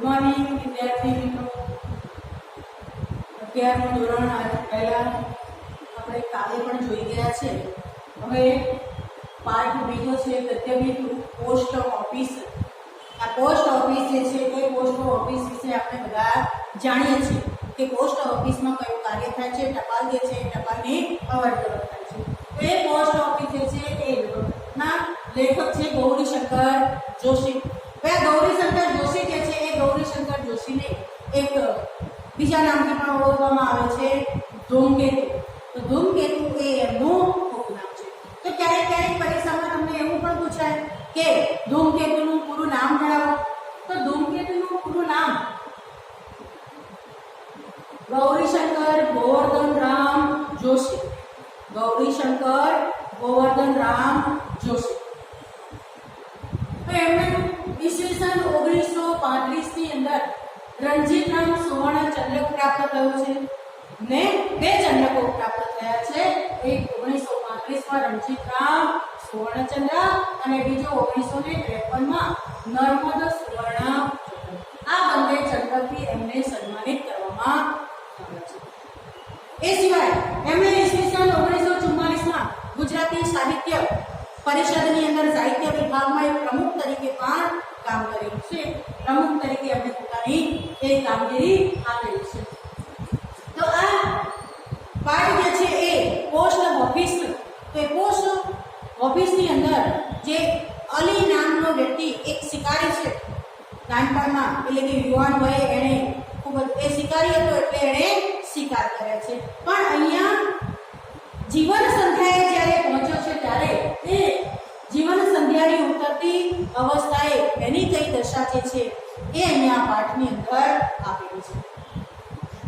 Good morning વિદ્યાર્થી મિત્રો. 11મું ધોરણ પહેલા આપણે કાલે પણ જોઈ ગયા છે. હવે પાર્ટ બીજો છે ગદ્યભીત પોસ્ટ ઓફિસ. આ પોસ્ટ ઓફિસ જે છે એ પોસ્ટ ઓફિસ વિશે આપણે બધા જાણીએ છીએ કે પોસ્ટ ઓફિસમાં કયું કાર્ય થાય છે. ટપાલ જે છે ટપાલની અવર જવર થાય છે. તો એ પોસ્ટ ઓફિસ જે છે એ ના લેખક છે ગૌરીશંકર જોશી. હવે ગૌરીશંકર જોશી જે છે એ ગૌરીશંકર જોશીને એક બીજા નામથી પણ ઓળખવામાં આવે છે ધૂમકેતુ. તો ધૂમકેતુ એ એમનું પૂરું નામ છે. તો ક્યારેક ક્યારેક પરીક્ષામાં તમને એવું પણ પૂછાય કે ધૂમકેતુનું પૂરું નામ જણાવો. તો ધૂમકેતુનું પૂરું નામ ગૌરીશંકર ગોવર્ધન રામ જોશી. ગૌરીશંકર ગોવર્ધન રામ જોશી. તો એમણે ઈસવીસન 1935 ની અંદર રણજીતરામ સુવર્ણ ચંદ્રક પ્રાપ્ત થયો છે ને 2 ચંદ્રકો પ્રાપ્ત થયા છે. એક 1935 માં રણજીતરામ સુવર્ણ ચંદ્રક અને બીજો 1953 માં નર્મદ સુવર્ણ ચંદ્રક. આ બંને ચંદ્રકથી એમને સન્માનિત કરવામાં આવ્યા છે. એ સિવાય એમણે ઈસવીસન 1944 માં ગુજરાતી સાહિત્ય પરિષદની અંદર સાહિત્ય વિભાગમાં એક પ્રમુખ તરીકે પણ કામ કર્યું છે. પ્રમુખ તરીકે એમણે પોતાની એ કામગીરી આપેલી છે. તો આ પાઠ જે છે એ પોસ્ટ ઓફિસ. તો એ પોસ્ટ ઓફિસની અંદર જે અલી નામનો વ્યક્તિ એક શિકારી છે. નાનપણમાં એટલે કે યુવાન વયે એણે ખૂબ જ એ શિકારી હતો એટલે એણે શિકાર કર્યા છે. પણ અહીંયા જીવન સંધ્યાએ જ્યારે પહોંચ્યો છે ત્યારે એ જીવન સંધ્યાની ઉતરતી અવસ્થાએ એની કઈ દશા જે છે એ અહીંયા પાઠની અંદર આપેલી છે.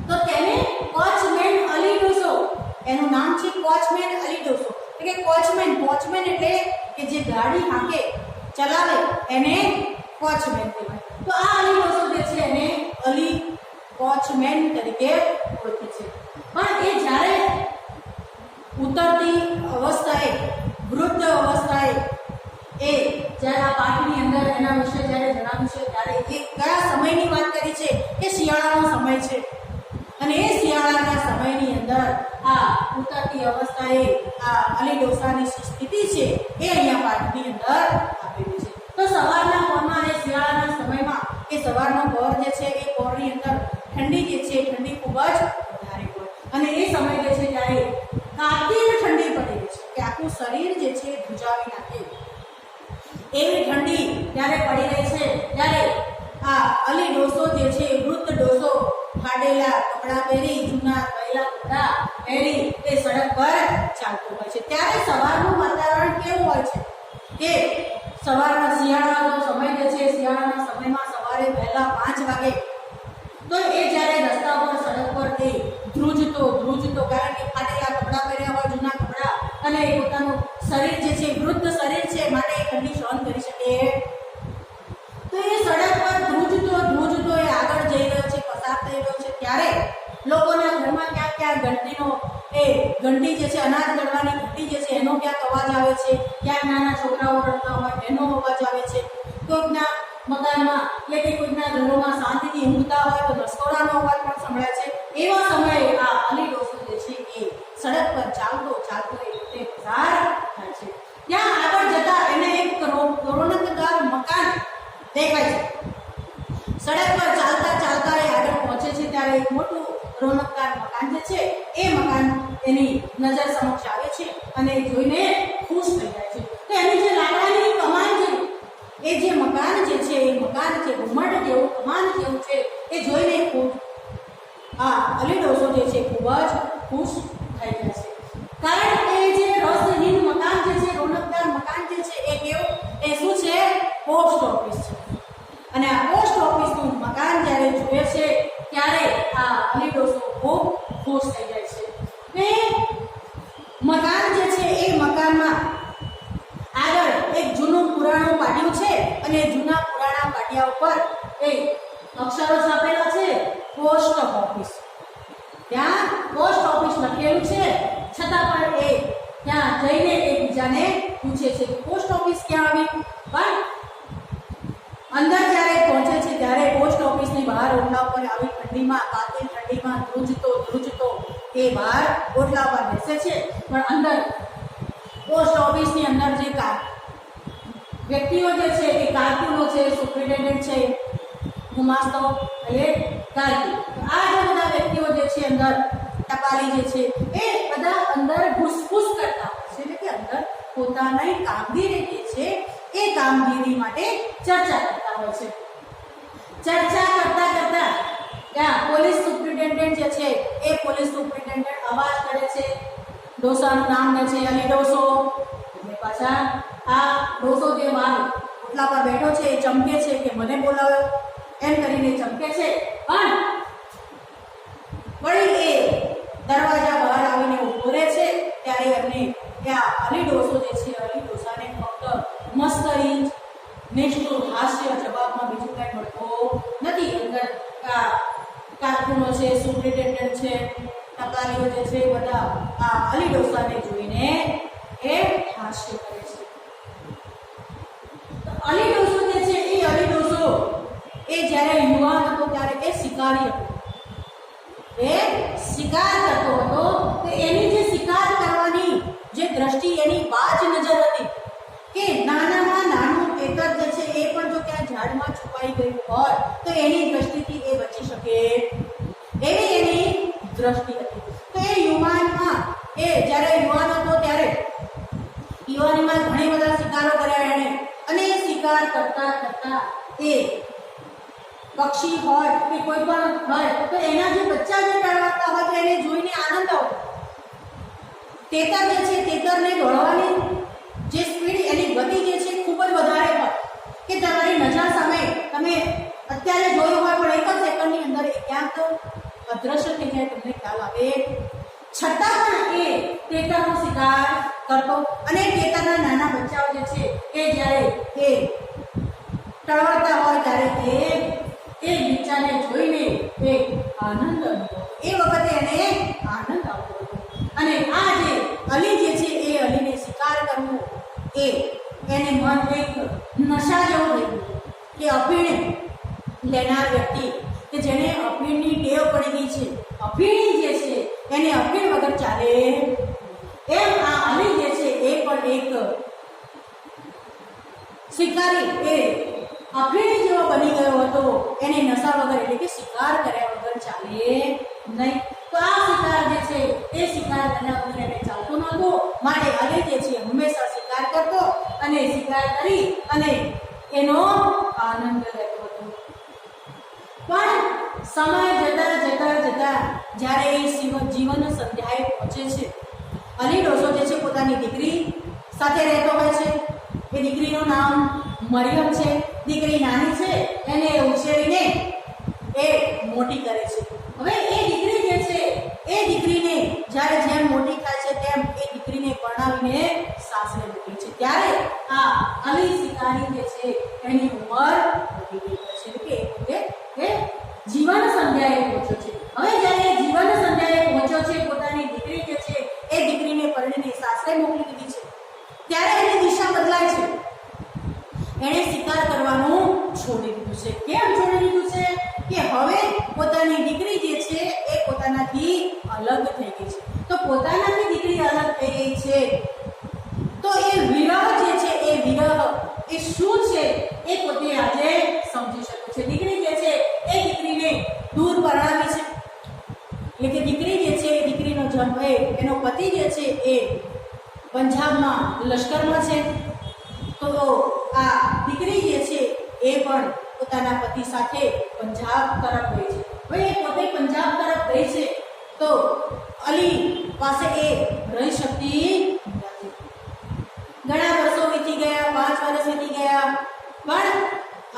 તો તેને વોચમેન અલી ડોસો, એનું નામ છે વોચમેન અલી ડોસો. એટલે કે વોચમેન એટલે કે જે ગાડી હાંકે ચલાવે એને વોચમેન કહેવાય. તો આ અલી ડોસો જે છે એને અલી વોચમેન તરીકે ઓળખે છે. પણ એ જ્યારે ઉતરતી અવસ્થાએ વૃદ્ધ અવસ્થાએ એ જ્યારે આ પાઠની અંદર એના વિશે જ્યારે જણાવ્યું છે ત્યારે એ કયા સમયની વાત કરી છે કે શિયાળાનો સમય છે. અને એ શિયાળાના સમયની અંદર આ ઉતરતી અવસ્થાએ આ અલી ડોસાની સ્થિતિ છે એ અહીંયા પાઠની અંદર આપેલી છે. તો સવારના પહોરમાં અને શિયાળાના સમયમાં એ સવારનો પહોર જે છે એ પહોરની અંદર ઠંડી જે છે ઠંડી ખૂબ જ વધારે હોય અને એ સમય જે છે ત્યારે કાતિલ ઠંડી પડેલી છે કે આખું શરીર જે છે ધ્રુજાવી નાખે એવી ઠંડી ત્યારે પડી રહી છે. ત્યારે આ અલી ડોસો જે છે વૃદ્ધ ડોસો ફાડેલા કપડાં પહેરી જૂના ગયેલા કપડાં પહેરી એ સડક પર ચાલતો હોય છે. ત્યારે સવારનું વાતાવરણ કેવું હોય છે કે સવારના શિયાળાનો સમય જે છે શિયાળાના સમયમાં સવારે વહેલા 5 વાગે તો એ જ્યારે રસ્તા પર સડક પર એ ધ્રુજતો કારણ કે ફાટેલા કપડાં પહેર્યા હોય જૂના કપડાં અને પોતાનું શરીર જે છે વૃદ્ધ શરીર છે માટે એ ઠંડી સહન કરી શકે. તો એ સડક પર ધ્રુજતો એ આગળ જઈ રહ્યો છે, પસાર થઈ રહ્યો છે. ત્યારે લોકોના ઘરમાં ક્યાંક ઘંટી જે છે અનાજ દળવાની ઘંટી જે છે એનો ક્યાંક અવાજ આવે છે. ક્યાંક નાના છોકરાઓ રડતા હોય એનો અવાજ આવે છે. કોઈકના મકાનમાં એટલે કે કોઈકના ઘરોમાં શાંતિથી ઊંઘતા હોય તો લસકોડાનો અવાજ પણ સંભળાય છે. એવા સમયે આ અલી ડોસો જે છે એ સડક પર ચાલતો એ રીતે પસાર થાય છે. ત્યાં આગળ જતા એને એક રોનકદાર મકાન દેખાય છે. સડક પર ચાલતા એ આગળ પહોંચે છે ત્યારે એક મોટું રોનકદાર મકાન જે છે એ મકાન એની નજર સમક્ષ આવે છે અને જોઈને ખુશ થઈ જાય છે. તો એની જે લાકડાની કમાન છે એ જે મકાન જે છે એ મકાન છે ઘુમટ જેવું કમાન જેવું છે એ જોઈને આ અલી ડોસો જે છે ખૂબ જ ખુશ થઈ જાય છે. કારણ કે જે રસહીન મકાન જે છે રોનકદાર મકાન જે છે એ કેવું એ શું છે પોસ્ટ ઓફિસ છે. અને આ પોસ્ટ ઓફિસનું મકાન જ્યારે જોવે છે ત્યારે આ અલી ડોસો ખૂબ ખુશ થઈ જાય છે. ને મકાન જે છે એ મકાનમાં આગળ એક જૂનું પુરાણું પાટિયું છે અને જૂના પુરાણા પાટિયા ઉપર એ અક્ષરો છાપેલા છે પોસ્ટ ઓફિસ. ત્યાં પોસ્ટ ઓફિસ લખેલું છે છતાં પણ એ ત્યાં જઈને એકબીજાને પૂછે છે કે પોસ્ટ ઓફિસ ક્યાં આવી. પણ અંદર જ્યારે પહોંચે છે ત્યારે પોસ્ટ ઓફિસ ઓટલા ઉપર આવી ઠંડીમાં, કાતિલ ઠંડીમાં ધ્રુજતો એ બહાર ઓટલા પર બેસે છે. પણ અંદર પોસ્ટ ઓફિસની અંદર જે વ્યક્તિઓ જે છે એ કારકુનો છે, સુપ્રિન્ટેન્ડન્ટ છે, ગુમાસ્તો એટલે કારકુન. આ જે બધા વ્યક્તિઓ જે છે અંદર ટપાલી જે છે એ બધા અંદર ઘૂસપૂસ કરતા હોય છે, એટલે કે અંદર પોતાની કામગીરી જે છે એ કામગીરી માટે ચર્ચા કરતા હોય છે. ચર્ચા કરતા કરતા ત્યાં પોલીસ સુપ્રિન્ટેન્ડન્ટ જે છે એ પોલીસ સુપ્રિન્ટેન્ડન્ટ અવાજ કરે છે. ડોસાનું નામ લે છે અલી ડોસો. અને પાછા આ ડોસો જે બહાર ઓટલા પર બેઠો છે એ ચમકે છે કે મને બોલાવ્યો એમ કરીને ચમકે છે. પણ વળી એ દરવાજા બહાર આવીને ઉભો રહે છે ત્યારે એમને ત્યાં અલી ડોસો જે છે અલી ડોસાને ફક્ત મસ્કરી નિષ્ઠુર હાસ્ય જવાબમાં બીજું કઈ મળતો નથી. અંદર કારકુનો છે, સુપ્રિન્ટેન્ડન્ટ છે, ટપાલીઓ જે છે બધા આ અલી ડોસાને જોઈને એ હાસ્ય કરે છે. અલી ડોસો જે છે એ અલી ડોસો એ જ્યારે યુવાન હતો ત્યારે એ શિકારી હતો. એ શિકાર કરતો હતો તો એની જે શિકાર કરવાની જે દ્રષ્ટિ એની બાજ નજર હતી કે નાનામાં નાનું ખેતર જે છે એ પણ જો ક્યાં ઝાડમાં છુપાઈ ગયું હોય તો એની દ્રષ્ટિથી એ બચી શકે એવી એની દ્રષ્ટિ હતી. તો એ યુવાનમાં એ જ્યારે યુવાન હતો ત્યારે યુવાનીમાં ઘણી બધા શિકારો કર્યા એણે. અને એ શિકાર કરતા કરતા એ પક્ષી હોય કે કોઈ પણ હોય તો એના જે બચ્ચા જે ટળવાતા હોય તો એને જોઈને આનંદ આવતો. તેતર જે છે તેતરને દોડવાની જે સ્પીડ એની ગતિ જે છે ખૂબ જ વધારે હોય કે તમારી નજર સામે તમે અત્યારે જોયું હોય પણ એક જ સેકન્ડની અંદર એ ક્યાંક અદ્રશ્ય થઈ જાય તમને ખ્યાલ આવે. છતાં પણ એ તેતરનો શિકાર કરતો. અને તેતરના નાના બચ્ચાઓ જે છે એ જ્યારે એ ટળવળતા હોય ત્યારે એ બચ્ચાને જોઈને એ આનંદ હતો. એ વખતે એને આનંદ આવતો હતો. અને આ જે અલી જે છે એ અલીને શિકાર કરવું એને મન એક નશા જેવું થઈ ગયું કે અફીણ લેનાર વ્યક્તિ કે જેને અફીણની ટેવ પડી ગઈ છે, અફીણ જે છે એને અફીણ વગર ચાલે એમ આ અલી જે છે એ પણ એક શિકારી એ અફીણ જેવો બની ગયો હતો. એને નશા વગર એટલે કે શિકાર કર્યા વગર ચાલે નહીં. તો આ શિકાર જે છે એ શિકાર કર્યા વગર એને ચાલતો નહોતો. માટે અલી જે છે હંમેશા શિકાર કરતો અને શિકાર કરી અને એનો આનંદ લેતો હતો. પણ સમય જતા જ્યારે એ જીવન સંધ્યાએ પહોંચે છે, અલી ડોસો જે છે પોતાની દીકરી સાથે રહેતો હોય છે. એ દીકરીનું નામ મરિયમ છે. દીકરી નાની છે એને ઉછેરીને એ મોટી કરે છે. હવે એ દીકરી જે છે એ દીકરીને જ્યારે જેમ મોટી થાય છે તેમ એ દીકરીને પરણાવીને સાસરે મોકલે છે. ત્યારે આ અલી શિકારી જે છે એની ઉંમર વધી ગઈ છે કે એ જીવન સંધ્યાએ પહોંચ્યો છે. હવે જ્યારે જીવન સંધ્યાએ પહોંચ્યો છે, પોતાની દીકરી જે છે એ દીકરીને પરણીને સાસરે મોકલી દીધી છે, ત્યારે એની દિશા બદલાય છે. એણે શિકાર કરવાનું છોડી દીધું છે. કેમ છોડી દીધું છે કે હવે પોતાની દીકરી જે છે એ પોતાનાથી અલગ થઈ ગઈ છે. તો પોતાનાથી દીકરી અલગ થઈ ગઈ છે તો એ વિરહ જે છે એ વિરહ એ શું છે એ પોતે આજે સમજી શકે છે. દીકરી જે છે એ દીકરીને દૂર પરણાવી છે. એટલે કે દીકરી જે છે એ દીકરીનો જન્મ એનો પતિ જે છે એ પંજાબમાં લશ્કરમાં છે. તો આ દીકરી જે છે એ પણ પોતાના પતિ સાથે પંજાબ તરફ ગઈ છે. હવે એ પોતે પંજાબ તરફ ગઈ છે તો અલી પાસે એ રહી શકતી નથી. ઘણા વર્ષો વીતી ગયા, 5 વર્ષ વીતી ગયા, પણ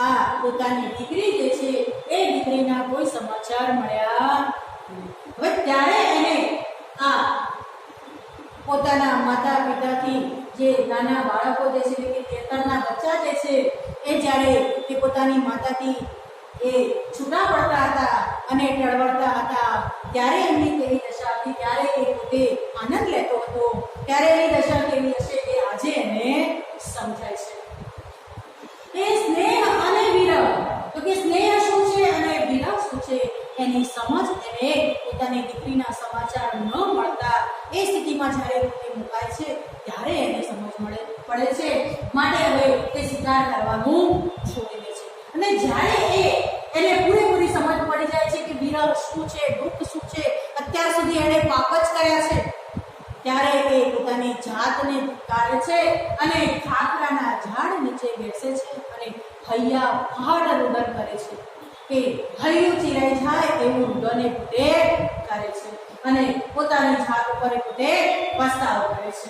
આ પોતાની દીકરી જે છે એ દીકરીના કોઈ સમાચાર મળ્યા. હવે ત્યારે એને આ પોતાના માતા પિતાથી જે નાના બાળકો જે છે કે તેતરના બચ્ચા જે છે એ જ્યારે એ પોતાની માતાથી એ છૂટા પડતા હતા અને ટળવળતા હતા ત્યારે એમની કેવી દશા હતી, ત્યારે એ પોતે આનંદ લેતો હતો. ત્યારે એની દશા કેવી હશે એ આજે એને સમજાય છે. એ સ્નેહ અને વિરહ, તો કે સ્નેહ શું છે અને વિરહ શું એની સમજ એને પોતાની દીકરીના સમાચાર ન મળતા એ સ્થિતિમાં જ્યારે તે મુકાય છે ત્યારે એને સમજ પડે છે. માટે હવે તે શિકાર કરવાનું છોડી દે છે. અને જ્યારે એને પૂરેપૂરી સમજ પડી જાય છે કે વિરહ શું છે, દુઃખ શું છે, અત્યાર સુધી એને પાપ જ કર્યા છે, ત્યારે એ પોતાની જાતને ધિક્કારે છે અને ખાખરાના ઝાડ નીચે બેસે છે અને હૈયા ફાડ રુદન કરે છે કે હૈયું ચીરાઈ જાય એવું રુદન એ પોતે કરે છે અને પોતાની જાત ઉપર પોતે પસ્તાવો કરે છે.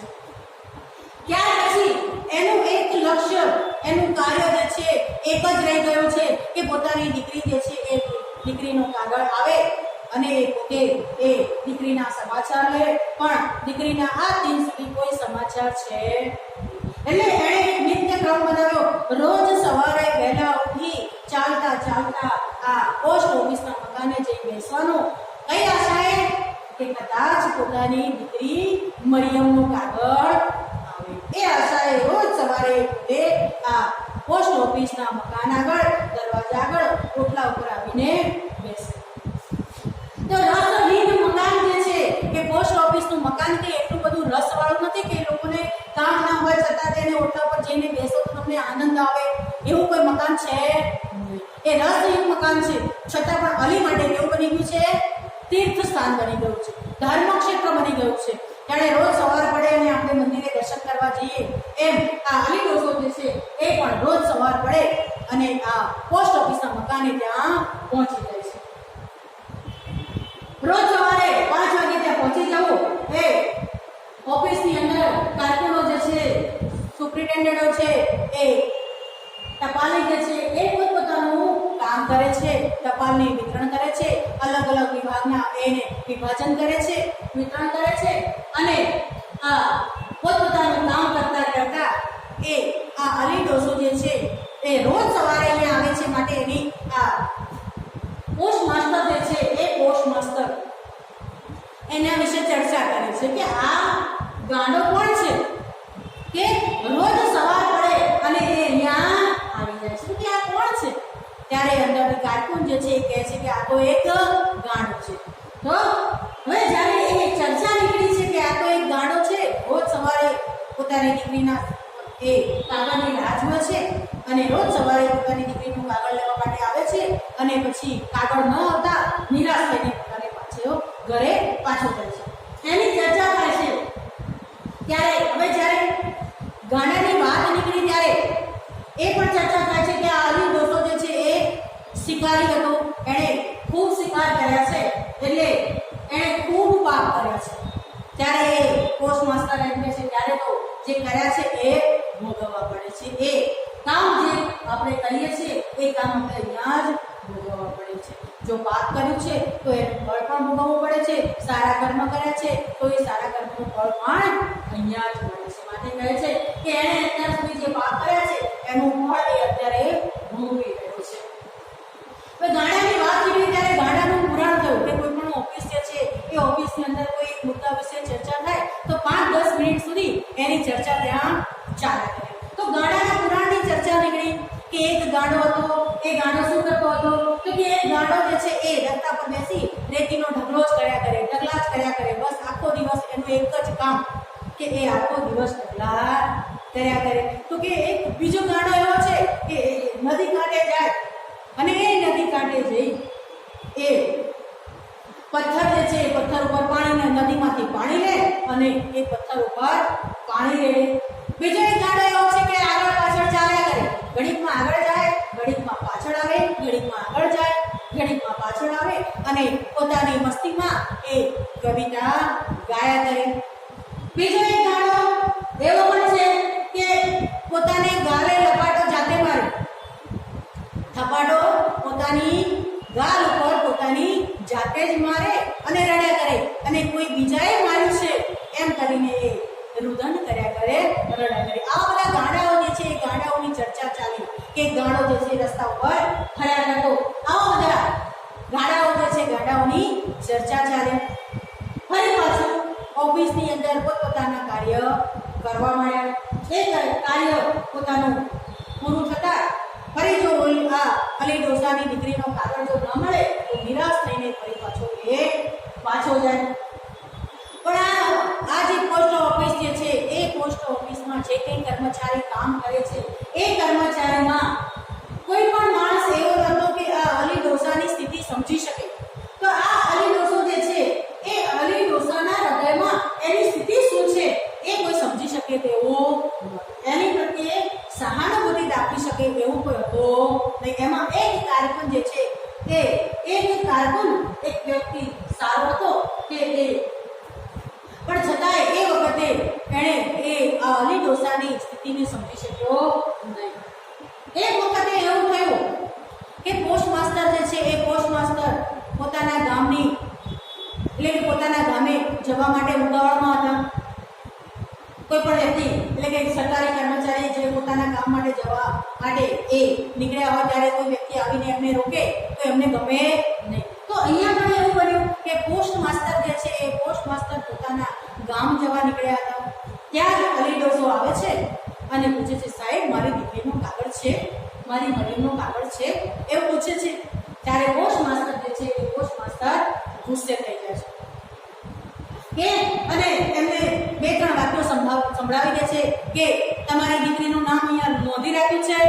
ત્યાર પછી એનું એક લક્ષ્ય, એનું કાર્ય જે છે એક જ રહી ગયું છે કે પોતાની દીકરી જે છે એ દીકરીનો કાગળ આવે અને એ પોતે એ દીકરીના સમાચાર લે, પણ દીકરીના આ દિન સુધી કોઈ સમાચાર છે. એટલે એણે એક નિત્યક્રમ બનાવ્યો. રોજ સવારે વહેલા ઉઠી ચાલતા ચાલતા આ પોસ્ટ ઓફિસના મકાને જઈ બેસવાનું. કઈ આશાએ કે કદાચ પોતાની દીકરી મરિયમનું કાગળ આવે. એ આશાએ રોજ સવારે તે આ પોસ્ટ ઓફિસના મકાન આગળ, દરવાજા આગળ, ઓટલા ઉપર આવીને બેસે. તો રસહીન મકાન જે છે કે પોસ્ટ ઓફિસનું મકાન કે એટલું બધું રસવાળું નથી કે લોકોને કામ ના હોય છતાં તેને ઓટલા પર જઈને બેસો તો તમને આનંદ આવે, એવું કોઈ મકાન છે? એ રસહીન મકાન છે, છતાં પણ અલી માટે કેવું બની ગયું છે? તીર્થ સ્થાન બની ગયું છે, ધર્મ ક્ષેત્ર બની ગયું છે. ત્યારે રોજ સવાર પડે અને આપણે મંદિરે દર્શન કરવા જઈએ એમ આ અલી ડોસો જે છે એ પણ રોજ સવાર પડે અને આ પોસ્ટ ઓફિસના મકાને ત્યાં પહોંચી જાય છે. રોજ સવારે 5 વાગે ત્યાં પહોંચી જવું. એ ઓફિસની અંદર કારકુનો જે છે, સુપ્રિન્ટેન્ડન્ટો છે, એ ટપાલી જે છે એ પોતપોતાનું કામ કરે છે, ટપાલને વિતરણ કરે છે, અલગ અલગ વિભાગના એને વિભાજન કરે છે, વિતરણ કરે છે અને આ પોતપોતાનું કામ કરતા કરતા એ આ અલી ડોસો જે છે એ રોજ સવારે અહીંયા આવે છે. માટે એની આ પોસ્ટ માસ્ટર જે છે એ પોસ્ટ માસ્ટર એના વિશે ચર્ચા કરે છે કે આ ગાંડો કોણ છે કે રોજ સવાર પડે અને એ અહીંયા આવી જાય છે, કે આ કોણ છે? ત્યારે અંદર કાર્ટૂન જે છે એ કહે છે કે આ તો એક ગાંડો છે. તો હવે જ્યારે એ ચર્ચા નીકળી છે કે આ તો એક ગાંડો છે, રોજ સવારે પોતાની દીકરીના એ કાગળની રાહ જુએ છે અને રોજ સવારે પોતાની દીકરીનું કાગળ લેવા માટે આવે છે અને પછી કાગળ ન આવતા નિરાશ થઈને પોતાને ઘરે પાછો જાય છે. એની ચર્ચા થાય છે. ત્યારે હવે જ્યારે ગાંડાની વાત નીકળી ત્યારે એ પણ ચર્ચા થાય છે કે આ અલી ડોસો જે છે એ શિકારી હતો, એણે ખૂબ શિકાર કર્યા છે, એટલે એણે ખૂબ પાપ કર્યા છે. ત્યારે એ પોસ્ટ માસ્ટર એમ કહે છે ત્યારે તો જે કર્યા છે એ ભોગવવા પડે છે. એ કામ જે આપણે કરીએ છીએ એ કામ આપણે અહીંયા જ ભોગવવા પડે છે. જો પાપ કર્યું છે તો એનું ફળ પણ ભોગવવું પડે છે, સારા કર્મ કર્યા છે તો એ સારા કર્મનું ફળ પણ અહીંયા જ મળે છે. માટે કહે છે કે એણે અત્યાર સુધી જે પાપ કર્યા છે એનું ફળ એ અત્યારે ભોગવી રહ્યો છે. હવે ગાંડાની વાત નીકળી ત્યારે ગાંડાનું પુરાણ થયું કે કોઈ પણ ઓફિસ જે છે એ ઓફિસની અંદર કોઈ મુદ્દા વિશે ચર્ચા થાય તો 5-10 મિનિટ સુધી એની ચર્ચા ત્યાં ચાલે કરે. તો ગાંડાના પુરાણની ચર્ચા નીકળી કે એક ગાંડો હતો. એ ગાંડો શું કરતો હતો તો કે એક ગાંડો જે છે એ રસ્તા પર બેસી રેતીનો ઢગલો જ કર્યા કરે, ઢગલા જ કર્યા કરે. બસ આખો દિવસ એનું એક જ કામ કે એ આખો દિવસ ઢગલા કર્યા કરે. તો કે એક બીજો ગાંડો એવો છે કે નદી કાંઠે જાય અને એ નદી કાંઠે જઈ એ પથ્થર જે છે પથ્થર ઉપર પાણીને નદીમાંથી પાણી લે અને એ પથ્થર ઉપર પાણી રેડે. બીજો એક ગાંડો એવો છે કે આગળ પાછળ ચાલ્યા કરે, ઘડીકમાં આગળ જાય, ઘડીકમાં પાછળ આવે, ઘડીકમાં આગળ જાય, ઘડીકમાં પાછળ આવે અને પોતાની મસ્તીમાં એ કવિતા ગાયા કરે. બીજો એક ગાંડો એવો પણ છે કે પોતાને ગાલે લપાટો જાતે મારે, થપાટો પોતાની ગાલ ઉપર પોતાની જાતે જ મારે અને રડ્યા કરે અને કોઈ બીજાએ માર્યું છે એમ કરીને એ રુદન કર્યા કરે, રડ્યા કરે. આ બધા ગાંડાઓ જે છે એ ગાંડાઓની ચર્ચા ચાલી કે ગાંડો જે છે રસ્તા ઉપર ફર્યા કરતો. આવા બધા ગાંડાઓ જે છે ગાંડાઓની ચર્ચા ચાલે. ફરી પાછું ઓફિસની અંદર પોતપોતાના કાર્ય કરવા માંડ્યા. એ કાર્ય પોતાનું પૂરું થતા ફરી જો આ અલી ડોસાની દીકરીનો કાગળ જો ન મળે તો નિરાશ થઈને ફરી પાછો જાય. પણ આ જે પોસ્ટ ઓફિસ જે છે એ પોસ્ટ ઓફિસમાં જે કંઈ કર્મચારી કામ કરે છે એ કર્મચારીમાં કોઈ પણ માણસ એવો નહોતો કે આ અલી ડોસાની સ્થિતિ સમજી શકે. તો આ અલી ડોસો જે છે એ અલી ડોસાના હૃદયમાં એની સ્થિતિ શું છે એ કોઈ સમજી શકે તેવું, એની પ્રત્યે સહાનુભૂતિ દાખવી શકે એવું કોઈ હતો નહીં. એમાં એક કારકુન જે છે તે એક વ્યક્તિ સારો હતો કે એ પણ છતાંય એ વખતે એણે એ અલી ડોસાની સ્થિતિને સમજી શક્યો નહીં. એક વખતે એવું થયું કે પોસ્ટ માસ્ટર જે છે એ પોસ્ટ માસ્ટર પોતાના ગામે જવા માટે ઉતાવળમાં હતા. કોઈ પણ વ્યક્તિ એટલે કે સરકારી કર્મચારી જે પોતાના કામ માટે જવા માટે એ નીકળ્યા હોય ત્યારે કોઈ વ્યક્તિ આવીને એમને રોકે તો એમને ગમે નહીં. તો અહીંયા પણ એવું બન્યું કે પોસ્ટ માસ્ટર જે છે એ પોસ્ટ માસ્ટર પોતાના ગામ જવા નીકળ્યા હતા. ત્યાં જ અલી ડોસો આવે છે અને પૂછે છે, સાહેબ મારી દીકરીનો કાગળ છે, મારી મરિયમનો કાગળ છે એવું પૂછે છે. ત્યારે પોસ્ટ માસ્ટર જે છે એ પોસ્ટ માસ્ટર ગુસ્સે થઈ જાય છે અને એમને બે ત્રણ વાક્યો સંભળાવી દે છે કે તમારી દીકરીનું નામ અહીંયા નોંધી રાખ્યું છે,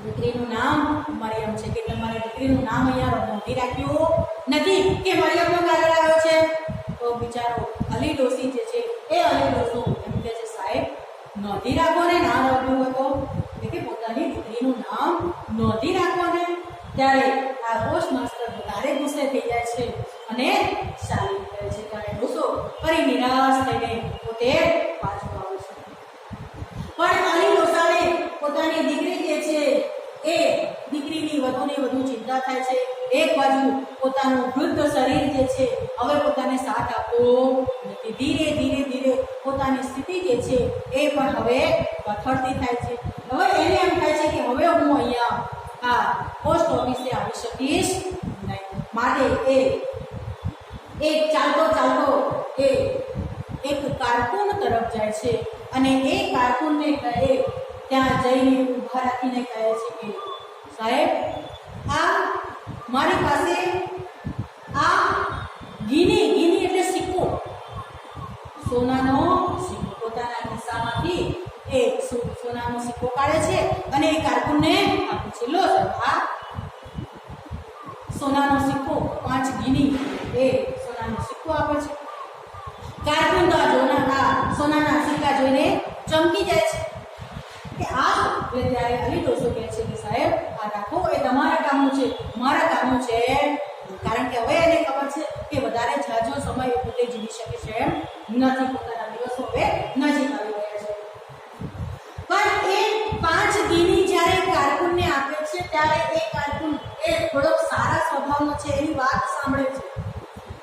દીકરીનું નામ મરિયમ છે કે તમારી દીકરીનું નામ અહીંયા નોંધી રાખ્યું નથી કે મરિયમનો કાગળ આવ્યો છે. તો બિચારો અલી ડોસી જે છે એ અલી ડોસો એમ કહે છે, સાહેબ નોંધી રાખો ને, ના રાખ્યું હોય તો કે પોતાની દીકરીનું નામ નોંધી રાખો ને. ત્યારે આ પોસ્ટ માસ્ટર વધારે ગુસ્સે થઈ જાય છે અને ચાલી જાય છે. ત્યારે ડોસો ફરી નિરાશ થઈને પોતે પાછો આવે છે. પણ અલી ડોસાને પોતાની દીકરી જે છે એ દીકરીની વધુને વધુ ચિંતા થાય છે. એક બાજુ પોતાનું વૃદ્ધ શરીર જે છે હવે પોતાને સાથ આપતો નથી. ધીરે ધીરે પોતાની સ્થિતિ જે છે એ પણ હવે કથળતી થાય છે. હવે એને એમ થાય છે કે હવે હું અહીંયા આ પોસ્ટ ઓફિસે આવી શકીશ નહીં. માટે એ ચાલતો એ એક કારકુન તરફ જાય છે અને એ કારકુનને કહે, ત્યાં જઈને ઊભા રાખીને કહે છે કે સાહેબ આ મારી પાસે આ ગીની એટલે સિક્કો, સોનાનો સિક્કો પોતાના ખિસ્સામાંથી એ સોનાનો સિક્કો કાઢે છે અને એ કારકુનને આપે છે. લો આ સોનાનો સિક્કો 5 ગીની એ સોનાનો સિક્કો આપે છે. કારકુન તો સોનાના સિક્કા જોઈને ચમકી જાય છે કે આ એટલે ત્યારે અલી ડોસો કહે છે કે સાહેબ આ રાખો, એ તમારા કામનું છે, મારા કામનું છે. કારણ કે હવે એને ખબર છે કે વધારે જાજો સમય પોતે જીવી શકે છે એમ નથી, પોતાના દિવસો હવે નજીક આવી રહ્યા છે. પણ એ 5 ગીની જ્યારે કારકુનને આપે છે ત્યારે એ કારકુન એ થોડોક સારા સ્વભાવનો છે, એની વાત સાંભળે છે.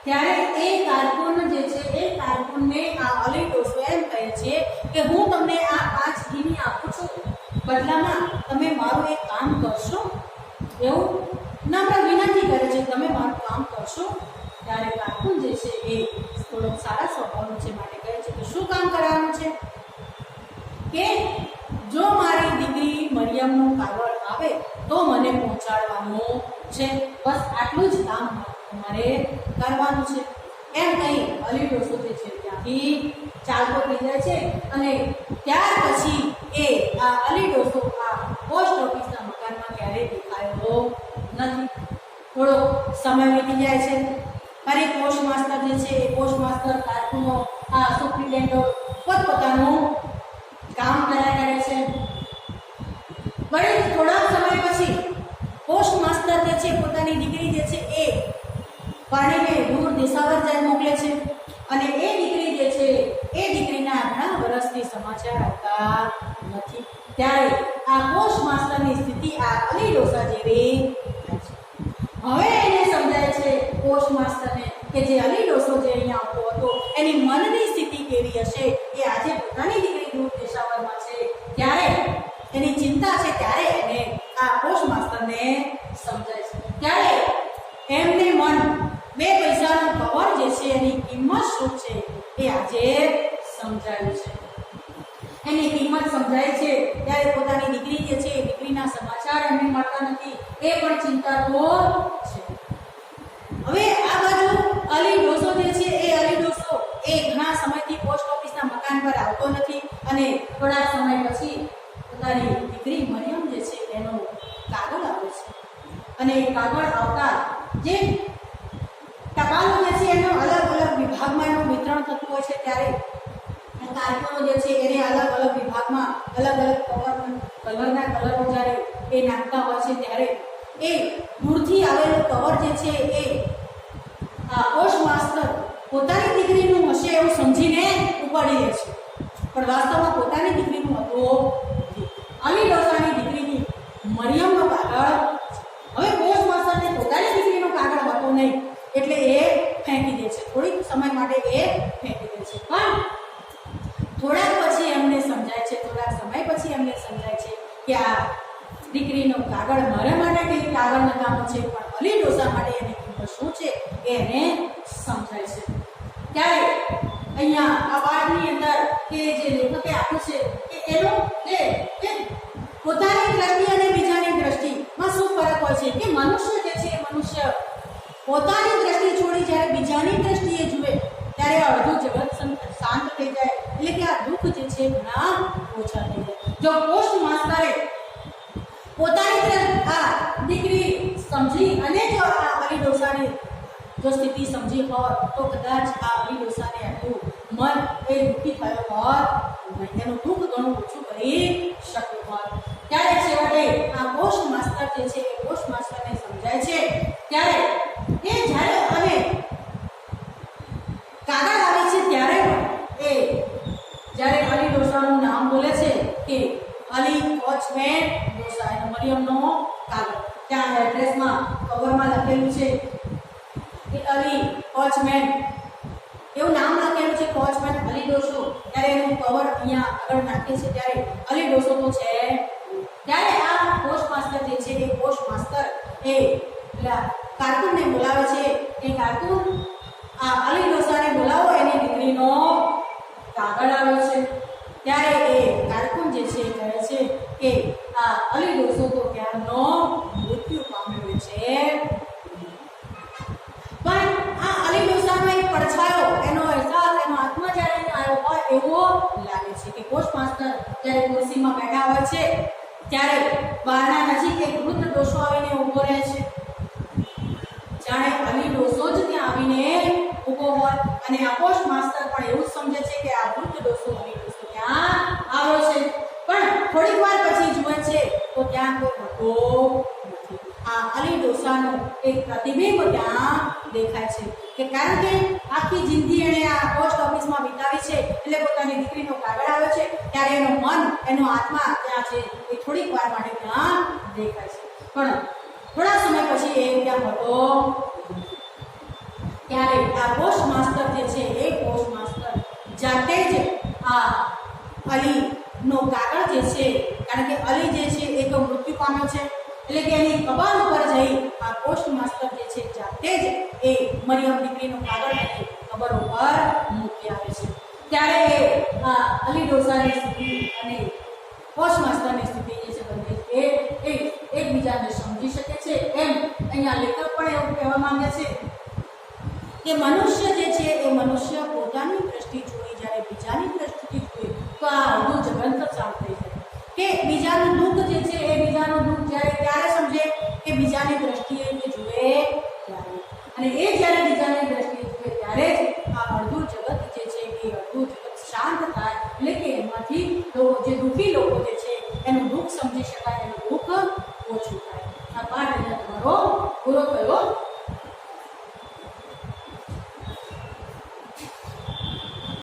ત્યારે એ કારકુન જે છે એ કારકુનને આ અલી ડોસો એમ કહે છે કે હું તમને આ 5 ગીની આપું છું, બદલામાં તમે મારું એક કામ કરશો, એવું નમ્ર વિનંતી કરે છે, તમે મારું કામ કરશો. ત્યારે કારકુન જે છે એ થોડોક સારા સ્વભાવનો છે માટે કહે છે કે શું કામ કરવાનું છે કે જો મારી દીકરી મરિયમનું કાગળ આવે તો મને પહોંચાડવાનું છે, બસ આટલું જ કામ મારે કરવાનું છે. એમ કહી અલી ડોસો જે છે ત્યાંથી ચાલતો થઈ જાય છે અને ત્યાર પછી એ આ અલી ડોસો આ પોસ્ટ ઓફિસના મકાનમાં ક્યારેય દેખાયો નથી. થોડો સમય વીતી જાય છે. ફરી પોસ્ટ માસ્ટર જે છે એ પોસ્ટ માસ્ટર કારકુનો આ સુપ્રિન્ટેન્ડન્ટો પોતપોતાનું કામ કર્યા કરે છે. વળી થોડા સમય પછી પોસ્ટ માસ્ટર જે છે પોતાની દીકરી જે છે એ પાણીને દૂર દેશાવર જાય મોકલે છે અને એ દીકરી જે છે એ દીકરીના ઘણા વર્ષથી સમાચાર આવતા નથી. ત્યારે આ પોસ્ટ માસ્ટરની સ્થિતિ આ અલી ડોસા જેવી થાય છે. હવે એને સમજાય છે પોસ્ટ માસ્ટરને કે જે અલી ડોસો જે અહીંયા આવતો હતો એની મનની સ્થિતિ કેવી હશે, એ આજે પોતાની દીકરી દૂર દેશાવરમાં છે ત્યારે એની ચિંતા છે. ત્યારે એને આ પોસ્ટ માસ્ટરને સમજાય છે. ત્યારે એમને મન 2 પૈસાનું કવર જે છે એની કિંમત શું છે એ આજે સમજાયું છે. એની કિંમત સમજાય છે ત્યારે પોતાની દીકરી જે છે દીકરીના સમાચાર એમને મળતા નથી, એ પણ ચિંતાતુર છે. અલી ડોસો જે છે એ અલી ડોસો એ ઘણા સમયથી પોસ્ટ ઓફિસના મકાન પર આવતો નથી અને થોડા સમય પછી પોતાની દીકરી મરિયમ જે છે એનો કાગળ આવે છે અને એ કાગળ આવતા જે ટપાલો જે છે એનો અલગ અલગ વિભાગમાં એનું વિતરણ થતું હોય છે ત્યારે કાર્યક્રમો જે છે એને અલગ અલગ વિભાગમાં અલગ અલગ કલરના કલરો જ્યારે એ નાખતા હોય છે ત્યારે એ દૂરથી આવેલું કવર જે છે એ પોસ્ટ માસ્ટર પોતાની દીકરીનું હશે એવું સમજીને ઉપાડી લે છે, પણ વાસ્તવમાં પોતાની દીકરીનું હતું નથી. અલી ડોસાની દીકરીની મરિયમનો કાગળ. હવે પોસ્ટ માસ્ટરને પોતાની દીકરીનો કાગળ હતો નહીં એટલે એ ફેંકી દે છે, થોડીક સમય માટે એ ફેંકી દે છે. પણ થોડાક પછી એમને સમજાય છે, થોડાક સમય પછી એમને સમજાય છે કે આ દીકરીનો કાગળ મારા માટે કે કાગળ નકામો છે, પણ અલી ડોસા માટે એની કિંમત શું છે એને સમજાય છે. ત્યારે અહીંયા આ પાઠની અંદર કે જે લેખકે આપ્યું છે કે એનો કે પોતાની દ્રષ્ટિ અને બીજાની દ્રષ્ટિમાં શું ફરક હોય છે કે મનુષ્ય જે છે મનુષ્ય પોતાની દ્રષ્ટિ છોડી જ્યારે બીજાની દ્રષ્ટિએ જુએ ત્યારે અડધું જગત શાંત થઈ જાય, એટલે કે આ દુઃખ જે છે ઘણા ઓછા થઈ જાય. જો પોસ્ટ માસ્ટરે પોતાની આ દીકરી સમજી અને જો આ અલી ડોસાની જો સ્થિતિ સમજી હોત તો કદાચ આ અલી ડોસાને આટલું મન એ દુઃખી થયો હોત નહીં, એનું દુઃખ ઘણું ઓછું કરી શક્યું હોત. ત્યારે છેવટે આ પોસ્ટ માસ્ટર જે છે એ પોસ્ટ માસ્ટરને સમજાય છે ત્યારે એ જ્યારે અને કાગળ આવે છે ત્યારે એ જ્યારે અલી ડોસાનું નામ બોલે છે કે અલી વોચમેન ડોસા, એનો મરિયમનો કાગળ ત્યાં એડ્રેસમાં કવરમાં લખેલું છે કે અલી વોચમેન એવું નામ લખેલું છે, વોચમેન અલી ડોસો. ત્યારે એનું કવર અહીંયા આગળ નાખે છે ત્યારે અલી ડોસો તો છે. ત્યારે આ પોસ્ટ માસ્ટર જે છે એ પોસ્ટ માસ્ટર એ કાર્ટૂનને બોલાવે છે કે કાર્ટૂન આ અલી ડોસાને બોલાવો, એની દીકરીનો કાગળ આવ્યો છે. ત્યારે એ કાર્ટૂન જે છે કહે છે કે આ અલી ડોસો તો ત્યારનો મૃત્યુ પામ્યો છે, પણ આ અલી ડોસાનો એક પડછાયો એનો અહેસાસ એનો આત્મા જ્યારે આવ્યો હોય એવો લાગે છે કે પોસ્ટ માસ્ટર જ્યારે ખુરશીમાં બેઠા હોય છે ત્યારે બહારના નજીક એક વૃદ્ધ ડોસો આવીને ઊભો રહે છે, જાણે અલી ડોસો જ ત્યાં આવીને ઊભો હોય અને આ પોસ્ટ માસ્ટર પણ એવું જ સમજે છે કે આ વૃદ્ધ ડોસો અલી ડોસો ત્યાં આવ્યો છે. પણ થોડીક વાર પછી જુએ છે તો ત્યાં કોઈ હતો નથી. આ અલી ડોસાનો એક પ્રતિબિંબ ત્યાં દેખાય છે કે કારણ કે આખી જિંદગી એણે આ પોસ્ટ ઓફિસમાં વિતાવી છે એટલે પોતાની દીકરીનો કાગળ આવ્યો છે ત્યારે એનો મન એનો આત્મા ત્યાં છે એ થોડીક વાર માટે ત્યાં દેખાય છે. પણ થોડા સમય પછી એ ત્યાં હતો. ત્યારે આ પોસ્ટ માસ્ટર જે છે એ પોસ્ટ માસ્ટર જાતે જ આ અલીનો કાગળ જે છે, કારણ કે અલી જે છે એ તો મૃત્યુ પામ્યો છે એટલે કે એની કબર ઉપર જઈ આ પોસ્ટ માસ્ટર જે છે જાતે જ એ મરિયમ દીકરીનો કાગળ એની કબર ઉપર મૂકી આવે છે. ત્યારે આ અલી ડોસાની સ્થિતિ અને પોસ્ટ માસ્ટરની સ્થિતિ જે છે બંને એ એકબીજાને સમજી શકે છે. એમ અહીંયા લેખક પણ એવું કહેવા માંગે છે કે મનુષ્ય જે છે એ મનુષ્ય પોતાની દ્રષ્ટિ છોડી જ્યારે બીજાની દ્રષ્ટિથી જુએ તો આ અડધું જગત શાંત થઈ જાય કે બીજાનું દુઃખ જે છે એ બીજાનું દુઃખ ત્યારે સમજે કે બીજાની દ્રષ્ટિએ જુએ ત્યારે, અને એ જ્યારે બીજાની દ્રષ્ટિએ જુએ ત્યારે જ આ અડધું જગત જે છે એ અડધું જગત શાંત થાય, એટલે કે એમાંથી જે દુઃખી લોકો જે છે એનું દુઃખ સમજી શકાય, એનું દુઃખ ઓછું થાય. આ પાઠ